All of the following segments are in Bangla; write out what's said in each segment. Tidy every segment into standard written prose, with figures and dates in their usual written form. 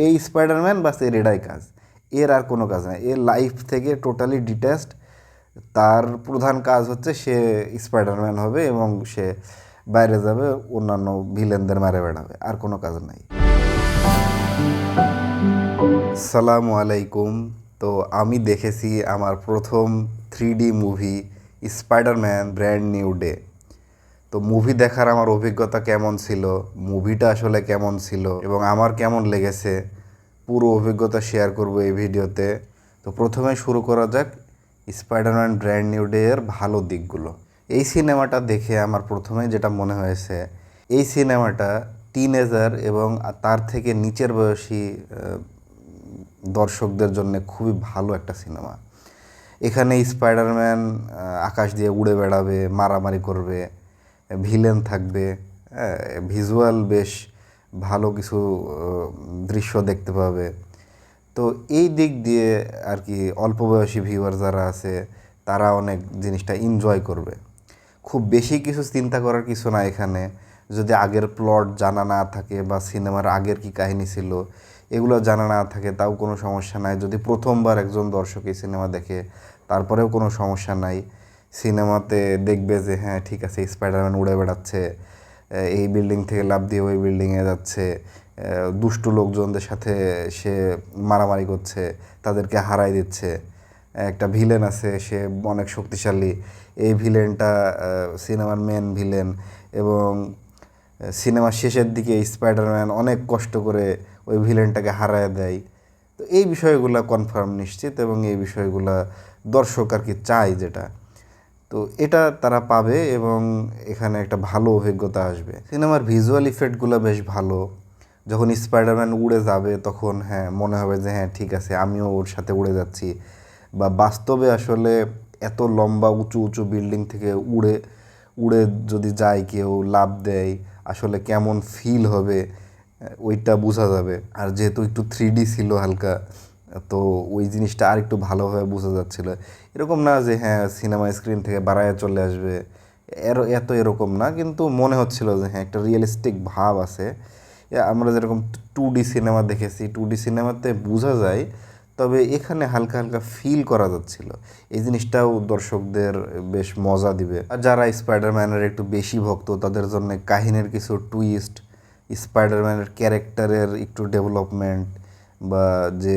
এই স্পাইডারম্যান বাস এর এটাই কাজ, এর আর কোনো কাজ নাই, এর লাইফ থেকে টোটালি ডিট্যাচড। তার প্রধান কাজ হচ্ছে সে স্পাইডারম্যান হবে এবং সে বাইরে যাবে, অন্যান্য ভিলেনদের মারে বেড়াবে, আর কোনো কাজ নাই। আসসালামু আলাইকুম। তো আমি দেখেছি আমার প্রথম 3D movie Spiderman brand new day. তো মুভি দেখার আমার অভিজ্ঞতা কেমন ছিল, মুভিটা আসলে কেমন ছিল এবং আমার কেমন লেগেছে, পুরো অভিজ্ঞতা শেয়ার করব এই ভিডিওতে। তো প্রথমে শুরু করা যাক স্পাইডারম্যান ব্র্যান্ড নিউ ডে এর ভালো দিকগুলো। এই সিনেমাটা দেখে আমার প্রথমে যেটা মনে হয়েছে, এই সিনেমাটা টিনেজার এবং তার থেকে নিচের বয়সী দর্শকদের জন্য খুবই ভালো একটা সিনেমা। এখানে স্পাইডারম্যান আকাশ দিয়ে উড়ে বেড়াবে, মারামারি করবে, ভিলেন থাকবে, ভিজুয়াল বেশ ভালো কিছু দৃশ্য দেখতে পাবে। তো এই দিক দিয়ে আর কি অল্প বয়সী ভিউয়ার যারা আছে তারা অনেক জিনিসটা এনজয় করবে। খুব বেশি কিছু চিন্তা করার কিছু না এখানে। যদি আগের প্লট জানা না থাকে বা সিনেমার আগের কি কাহিনী ছিল এগুলো জানা না থাকে তাও কোনো সমস্যা নাই। যদি প্রথমবার একজন দর্শক এই সিনেমা দেখে তারপরেও কোনো সমস্যা নাই। সিনেমাতে দেখবে যে হ্যাঁ ঠিক আছে, স্পাইডারম্যান উড়ে বেড়াচ্ছে, এই বিল্ডিং থেকে লাফ দিয়ে ওই বিল্ডিংয়ে যাচ্ছে, দুষ্টু লোকজনদের সাথে সে মারামারি করছে, তাদেরকে হারাই দিচ্ছে। একটা ভিলেন আছে, সে অনেক শক্তিশালী, এই ভিলেনটা সিনেমার মেন ভিলেন এবং সিনেমার শেষের দিকে স্পাইডারম্যান অনেক কষ্ট করে ওই ভিলেনটাকে হারায় দেয়। তো এই বিষয়গুলো কনফার্ম নিশ্চিত এবং এই বিষয়গুলো দর্শক আর কি চায় যেটা, তো এটা তারা পাবে এবং এখানে একটা ভালো অভিজ্ঞতা আসবে। সিনেমার ভিজুয়াল ইফেক্টগুলো বেশ ভালো। যখন স্পাইডারম্যান উড়ে যাবে তখন হ্যাঁ মনে হবে যে হ্যাঁ ঠিক আছে আমিও ওর সাথে উড়ে যাচ্ছি। বা বাস্তবে আসলে এত লম্বা উঁচু উঁচু বিল্ডিং থেকে উড়ে উড়ে যদি যায় কেউ লাফ দেয় আসলে কেমন ফিল হবে ওইটা বোঝা যাবে। আর যেহেতু একটু 3D ছিল হালকা, তো ওই জিনিসটা আর একটু ভালোভাবে বোঝা যাচ্ছিলো। এরকম না যে হ্যাঁ সিনেমা স্ক্রিন থেকে বাড়ায় চলে আসবে, এত এরকম না, কিন্তু মনে হচ্ছিল যে হ্যাঁ একটা রিয়েলিস্টিক ভাব আছে। আমরা যেরকম 2D সিনেমা দেখেছি 2D সিনেমাতে বোঝা যায়, তবে এখানে হালকা হালকা ফিল করা যাচ্ছিল। এই জিনিসটাও দর্শকদের বেশ মজা দিবে। আর যারা স্পাইডারম্যানের একটু বেশি ভক্ত তাদের জন্য কাহিনীর কিছু টুইস্ট, স্পাইডারম্যানের ক্যারেক্টারের একটু ডেভেলপমেন্ট বা যে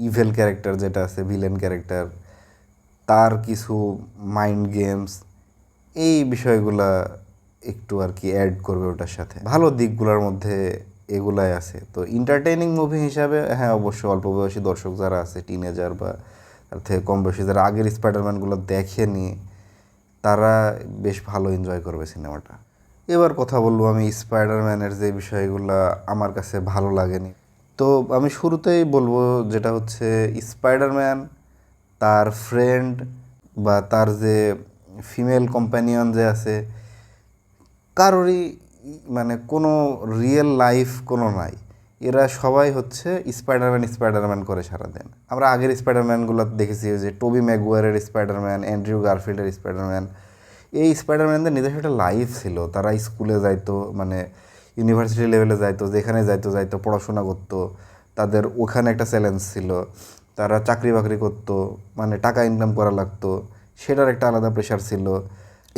ইভেল ক্যারেক্টার যেটা আছে ভিলেন ক্যারেক্টার তার কিছু মাইন্ড গেমস, এই বিষয়গুলা একটু আর কি অ্যাড করবে ওটার সাথে। ভালো দিকগুলোর মধ্যে এগুলাই আছে। তো এন্টারটেইনিং মুভি হিসাবে হ্যাঁ অবশ্যই অল্প বয়সী দর্শক যারা আছে, টিনেজার বা তার থেকে কম বয়সী যারা আগের স্পাইডারম্যানগুলো দেখেনি তারা বেশ ভালো এনজয় করবে সিনেমাটা। এবার কথা বলবো আমি স্পাইডারম্যানের যে বিষয়গুলো আমার কাছে ভালো লাগেনি। তো আমি শুরুতেই বলবো যেটা হচ্ছে স্পাইডারম্যান তার ফ্রেন্ড বা তার যে ফিমেল কম্প্যানিয়ন যে আছে কারোরই মানে কোনো রিয়েল লাইফ কোনো নাই। এরা সবাই হচ্ছে স্পাইডারম্যান স্পাইডারম্যান করে সারাদিন। আমরা আগের স্পাইডারম্যানগুলো দেখেছি যে টোবি ম্যাগুয়ারের স্পাইডারম্যান, অ্যান্ড্রিউ গারফিল্ডের স্পাইডারম্যান, এই স্পাইডারম্যানদের নিজস্ব একটা লাইফ ছিল। তারা স্কুলে যাইতো, মানে ইউনিভার্সিটি লেভেলে যাইতো, যেখানে যাইতো পড়াশোনা করতো, তাদের ওখানে একটা চ্যালেঞ্জ ছিল। তারা চাকরি বাকরি করতো, মানে টাকা ইনকাম করা লাগতো, সেটার একটা আলাদা প্রেশার ছিল।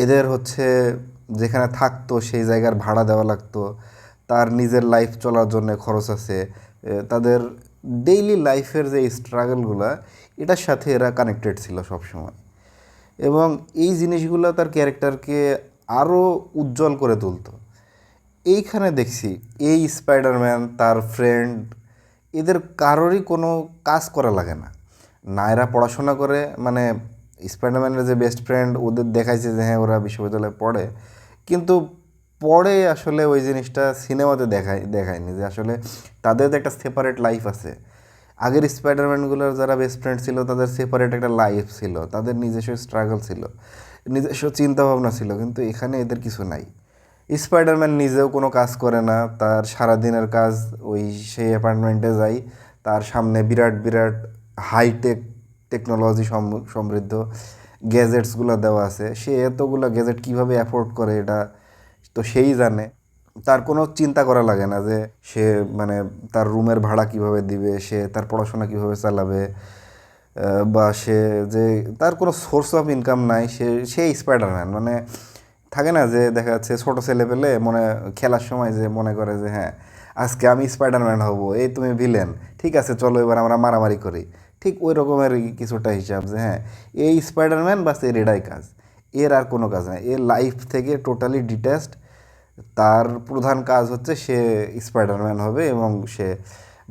এদের হচ্ছে যেখানে থাকতো সেই জায়গার ভাড়া দেওয়া লাগতো, তার নিজের লাইফ চলার জন্য খরচ আছে, তাদের ডেইলি লাইফের যে স্ট্রাগলগুলো এটার সাথে এরা কানেক্টেড ছিল সবসময়। এবং এই জিনিসগুলো তার ক্যারেক্টারকে আরও উজ্জ্বল করে তুলতো। এইখানে দেখছি এই স্পাইডারম্যান তার ফ্রেন্ড এদের কারোরই কোনো কাজ করা লাগে না, না এরা পড়াশোনা করে, মানে স্পাইডারম্যানের যে বেস্ট ফ্রেন্ড ওদের দেখাইছে যে হ্যাঁ ওরা বিশ্ববিদ্যালয়ে পড়ে, কিন্তু পড়ে আসলে ওই জিনিসটা সিনেমাতে দেখায়নি যে আসলে তাদের তো একটা সেপারেট লাইফ আছে। আগের স্পাইডারম্যানগুলোর যারা বেস্ট ফ্রেন্ড ছিল তাদের সেপারেট একটা লাইফ ছিল, তাদের নিজস্ব স্ট্রাগল ছিল, নিজস্ব চিন্তাভাবনা ছিল, কিন্তু এখানে এদের কিছু নাই। স্পাইডারম্যান নিজেও কোনো কাজ করে না, তার সারাদিনের কাজ ওই সেই অ্যাপার্টমেন্টে যাই, তার সামনে বিরাট বিরাট হাইটেক টেকনোলজি সমৃদ্ধ গ্যাজেটসগুলো দেওয়া আছে, সে এতগুলো গ্যাজেট কীভাবে অ্যাফোর্ড করে এটা তো সেই জানে। তার কোনো চিন্তা করা লাগে না যে সে মানে তার রুমের ভাড়া কিভাবে দিবে, সে তার পড়াশোনা কিভাবে চালাবে, বা সে যে তার কোনো সোর্স অফ ইনকাম নাই, সে স্পাইডারম্যান। মানে থাকে না যে দেখা যাচ্ছে ছোটো ছেলে পেলে খেলার সময় যে মনে করে যে হ্যাঁ আজকে আমি স্পাইডারম্যান হব, এই তুমি ভিলেন, ঠিক আছে চলো এবার আমরা মারামারি করি। ঠিক ওই রকমের কিছুটা হিসাব যে হ্যাঁ এই স্পাইডারম্যান বাস এর এটাই কাজ, এর আর কোনো কাজ নাই, এর লাইফ থেকে টোটালি ডিট্যাচড। তার প্রধান কাজ হচ্ছে সে স্পাইডারম্যান হবে এবং সে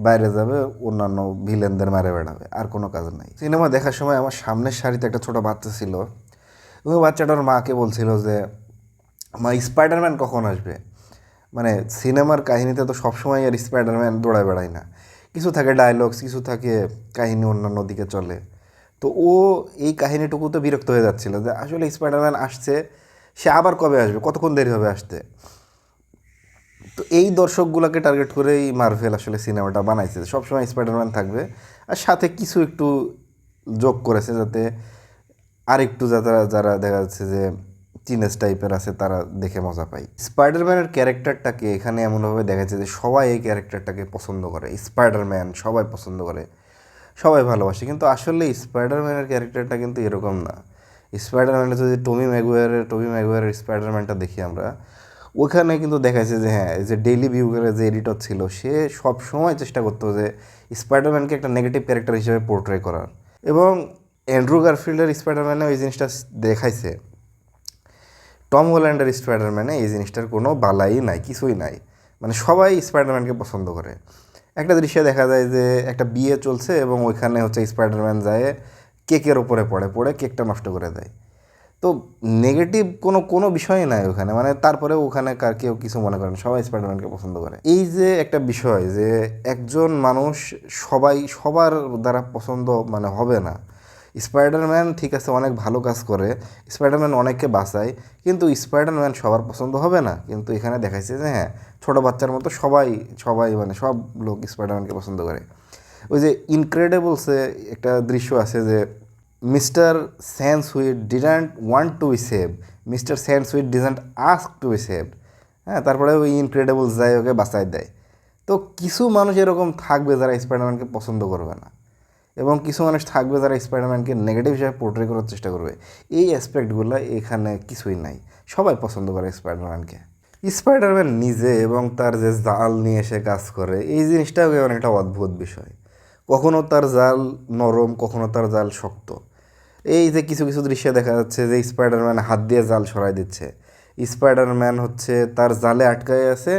বাইরে যাবে, অন্যান্য ভিলেনদের মারে বেড়াবে, আর কোনো কাজ নাই। সিনেমা দেখার সময় আমার সামনের সারিতে একটা ছোটো বাচ্চা ছিল, ওই বাচ্চাটার মাকে বলছিল যে মা স্পাইডারম্যান কখন আসবে। মানে সিনেমার কাহিনীতে তো সবসময় আর স্পাইডারম্যান দৌড়ায় বেড়ায় না, কিছু থাকে ডায়লগস, কিছু থাকে কাহিনী অন্যান্য দিকে চলে। তো ও এই কাহিনীটুকুতে বিরক্ত হয়ে যাচ্ছিল যে আসলে স্পাইডারম্যান আসছে, সে আবার কবে আসবে, কতক্ষণ দেরি হবে আসতে। তো এই দর্শকগুলোকে টার্গেট করেই মার্ভেল আসলে সিনেমাটা বানাইছে, সবসময় স্পাইডারম্যান থাকবে, আর সাথে কিছু একটু যোগ করেছে যাতে আরেকটু যারা যারা দেখা যাচ্ছে যে টিনেজ টাইপের আছে তারা দেখে মজা পায়। স্পাইডারম্যানের ক্যারেক্টারটাকে এখানে এমনভাবে দেখাচ্ছে যে সবাই এই ক্যারেক্টারটাকে পছন্দ করে, স্পাইডারম্যান সবাই পছন্দ করে, সবাই ভালোবাসে। কিন্তু আসলে স্পাইডারম্যানের ক্যারেক্টারটা কিন্তু এরকম না। স্পাইডারম্যানের যদি টমি ম্যাগুয়ারের স্পাইডারম্যানটা দেখি আমরা, ওখানে কিন্তু দেখাচ্ছে যে হ্যাঁ এই যে ডেইলি বিউগের যে এডিটর ছিল সে সব সময় চেষ্টা করতো যে স্পাইডারম্যানকে একটা নেগেটিভ ক্যারেক্টার হিসেবে পোর্ট্রে করার। এবং অ্যান্ড্রু গারফিল্ডের স্পাইডারম্যানে ওই জিনিসটা দেখাইছে, টম হল্যান্ডের স্পাইডারম্যানে এই জিনিসটার কোনো বালাই নাই, কিছুই নাই। মানে সবাই স্পাইডারম্যানকে পছন্দ করে। একটা দৃশ্যে দেখা যায় যে একটা বিয়ে চলছে এবং ওইখানে হচ্ছে স্পাইডারম্যান যায় কেকের ওপরে পড়ে পড়ে কেকটা নষ্ট করে দেয়। তো নেগেটিভ কোনো কোনো বিষয়ই নাই ওখানে, মানে তারপরে ওখানে কার কেউ কিছু মনে করেন, সবাই স্পাইডারম্যানকে পছন্দ করে। এই যে একটা বিষয় যে একজন মানুষ সবার দ্বারা পছন্দ মানে হবে না। স্পাইডারম্যান ঠিক আছে অনেক ভালো কাজ করে, স্পাইডারম্যান অনেককে বাঁচায়, কিন্তু স্পাইডারম্যান সবার পছন্দ হবে না। কিন্তু এখানে দেখাইছে যে হ্যাঁ ছোটো বাচ্চার মতো সবাই সবাই মানে সব লোক স্পাইডারম্যানকে পছন্দ করে। ওই যে ইনক্রেডিবলসে একটা দৃশ্য আছে যে mister Sansweet didn't want to be save, mister Sansweet didn't ask to be saved. হ্যাঁ, তারপরে ওই ইনক্রেডিবলস যায় ওকে বাঁচায় দেয়। তো কিছু মানুষ এরকম থাকবে যারা স্পাইডারম্যানকে পছন্দ করবে না, এবং কিছু মানুষ থাকবে যারা স্পাইডারম্যানকে নেগেটিভ হিসাবে পোর্ট্রে করার চেষ্টা করবে। এই অ্যাসপেক্টগুলো এখানে কিছুই নাই, সবাই পছন্দ করে স্পাইডারম্যানকে। স্পাইডারম্যান নিজে এবং তার যে জাল নিয়ে এসে কাজ করে এই জিনিসটাও অনেকটা অদ্ভুত বিষয়। কখনো তার জাল নরম, কখনো তার জাল শক্ত। এই যে কিছু কিছু দৃশ্যে দেখা যাচ্ছে যে স্পাইডারম্যান হাত দিয়ে জাল সরাই দিচ্ছে, স্পাইডারম্যান হচ্ছে তার জালে আটকায় আছে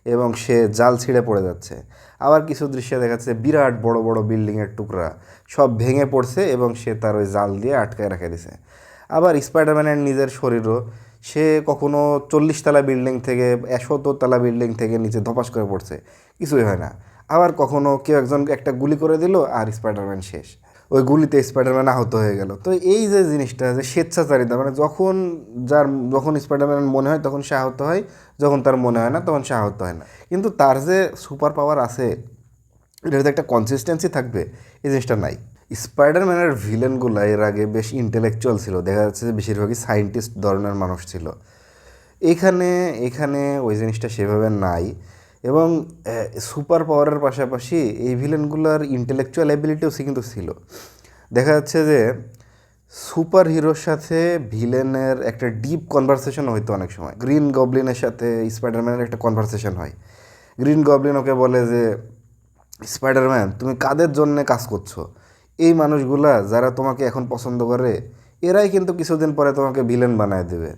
এবং সে জাল ছিঁড়ে পড়ে যাচ্ছে। আবার কিছু দৃশ্যে দেখা যাচ্ছে বিরাট বড় বড় বিল্ডিংয়ের টুকরা সব ভেঙে পড়ছে এবং সে তার ওই জাল দিয়ে আটকায় রেখে দিছে। আবার স্পাইডারম্যানের নিজের শরীরও, সে কখনো 40 তলা বিল্ডিং থেকে 100তলা বিল্ডিং থেকে নিচে ধপাস করে পড়ছে, কিছুই হয় না। আবার কখনো কেউ একজন একটা গুলি করে দিল আর স্পাইডারম্যান শেষ, ওই গুলিতে স্পাইডারম্যান আহত হয়ে গেল। তো এই যে জিনিসটা যে স্বেচ্ছাচারিতা, মানে যখন স্পাইডারম্যান মনে হয় তখন সে আহত হয়, যখন তার মনে হয় না তখন সে আহত হয় না। কিন্তু তার যে সুপার পাওয়ার আছে, এটাতে একটা কনসিস্টেন্সি থাকবে, এই জিনিসটা নাই। স্পাইডারম্যানের ভিলেনগুলো এর আগে বেশ ইন্টেলেকচুয়াল ছিল, দেখা যাচ্ছে যে বেশিরভাগই সায়েন্টিস্ট ধরনের মানুষ ছিল। এখানে এখানে ওই জিনিসটা সেভাবে নাই। এবং সুপার পাওয়ারের পাশাপাশি এই ভিলেনগুলোর ইন্টেলেকচুয়াল অ্যাবিলিটিও কিন্তু ছিল। দেখা যাচ্ছে যে সুপার হিরোর সাথে ভিলেনের একটা ডিপ কনভারসেশন হইতো অনেক সময়। গ্রিন গবলিনের সাথে স্পাইডারম্যানের একটা কনভারসেশন হয়। গ্রিন গবলিন ওকে বলে যে স্পাইডারম্যান তুমি কাদের জন্যে কাজ করছো, এই মানুষগুলা যারা তোমাকে এখন পছন্দ করে এরাই কিন্তু কিছুদিন পরে তোমাকে ভিলেন বানায় দেবে,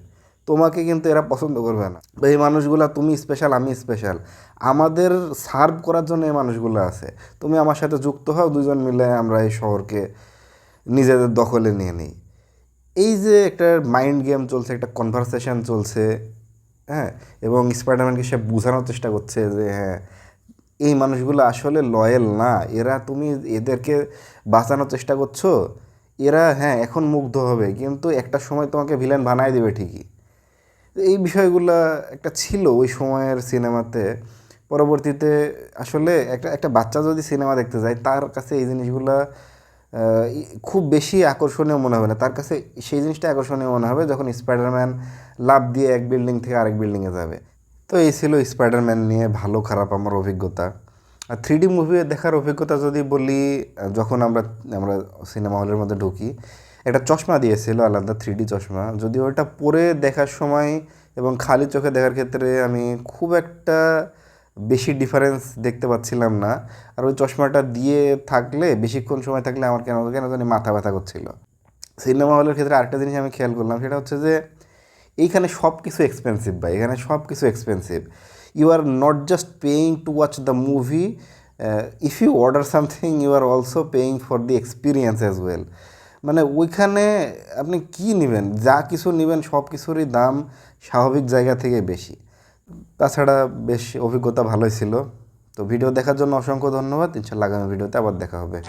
তোমাকে কিন্তু এরা পছন্দ করবে না। এই মানুষগুলা, তুমি স্পেশাল আমি স্পেশাল, আমাদের সার্ভ করার জন্য এই মানুষগুলো আছে, তুমি আমার সাথে যুক্ত হও, দুজন মিলে আমরা এই শহরকে নিজেদের দখলে নিয়ে নিই। এই যে একটা মাইন্ড গেম চলছে, একটা কনভারসেশন চলছে, হ্যাঁ। এবং স্পাইডারম্যানকে সে বোঝানোর চেষ্টা করছে যে হ্যাঁ এই মানুষগুলো আসলে লয়াল না, এরা তুমি এদেরকে বাঁচানোর চেষ্টা করছো, এরা হ্যাঁ এখন মুগ্ধ হবে কিন্তু একটা সময় তোমাকে ভিলেন বানায় দেবে ঠিকই। এই বিষয়গুলো একটা ছিল ওই সময়ের সিনেমাতে। পরবর্তীতে আসলে একটা একটা বাচ্চা যদি সিনেমা দেখতে যায় তার কাছে এই জিনিসগুলো খুব বেশি আকর্ষণীয় মনে হবে না, তার কাছে সেই জিনিসটা আকর্ষণীয় মনে হবে যখন স্পাইডারম্যান লাফ দিয়ে এক বিল্ডিং থেকে আরেক বিল্ডিংয়ে যাবে। তো এই ছিল স্পাইডারম্যান নিয়ে ভালো খারাপ আমার অভিজ্ঞতা। আর 3D মুভি দেখার অভিজ্ঞতা যদি বলি, যখন আমরা আমরা সিনেমা হলের মধ্যে ঢুকি, একটা চশমা দিয়েছিল আলাদা 3D চশমা, যদিও ওটা পরে দেখার সময় এবং খালি চোখে দেখার ক্ষেত্রে আমি খুব একটা বেশি ডিফারেন্স দেখতে পাচ্ছিলাম না। আর ওই চশমাটা দিয়ে থাকলে, বেশিক্ষণ সময় থাকলে আমার কেন কেন জানি মাথা ব্যথা করছিল। সিনেমা হলের ক্ষেত্রে আরেকটা জিনিস আমি খেয়াল করলাম, সেটা হচ্ছে যে এইখানে সব কিছু এক্সপেন্সিভ ভাই, এখানে সব কিছু expensive. You are not just paying to watch the movie, if you order something you are also paying for the experience as well. মানে ওইখানে আপনি কি নেবেন, যা কিছু নেবেন সব কিছুরই দাম স্বাভাবিক জায়গা থেকে বেশি। তাছাড়া বেশ অভিজ্ঞতা ভালোই ছিল। তো ভিডিও দেখার জন্য অসংখ্য ধন্যবাদ। ইনশাল্লাহ আগামী ভিডিওতে আবার দেখা হবে।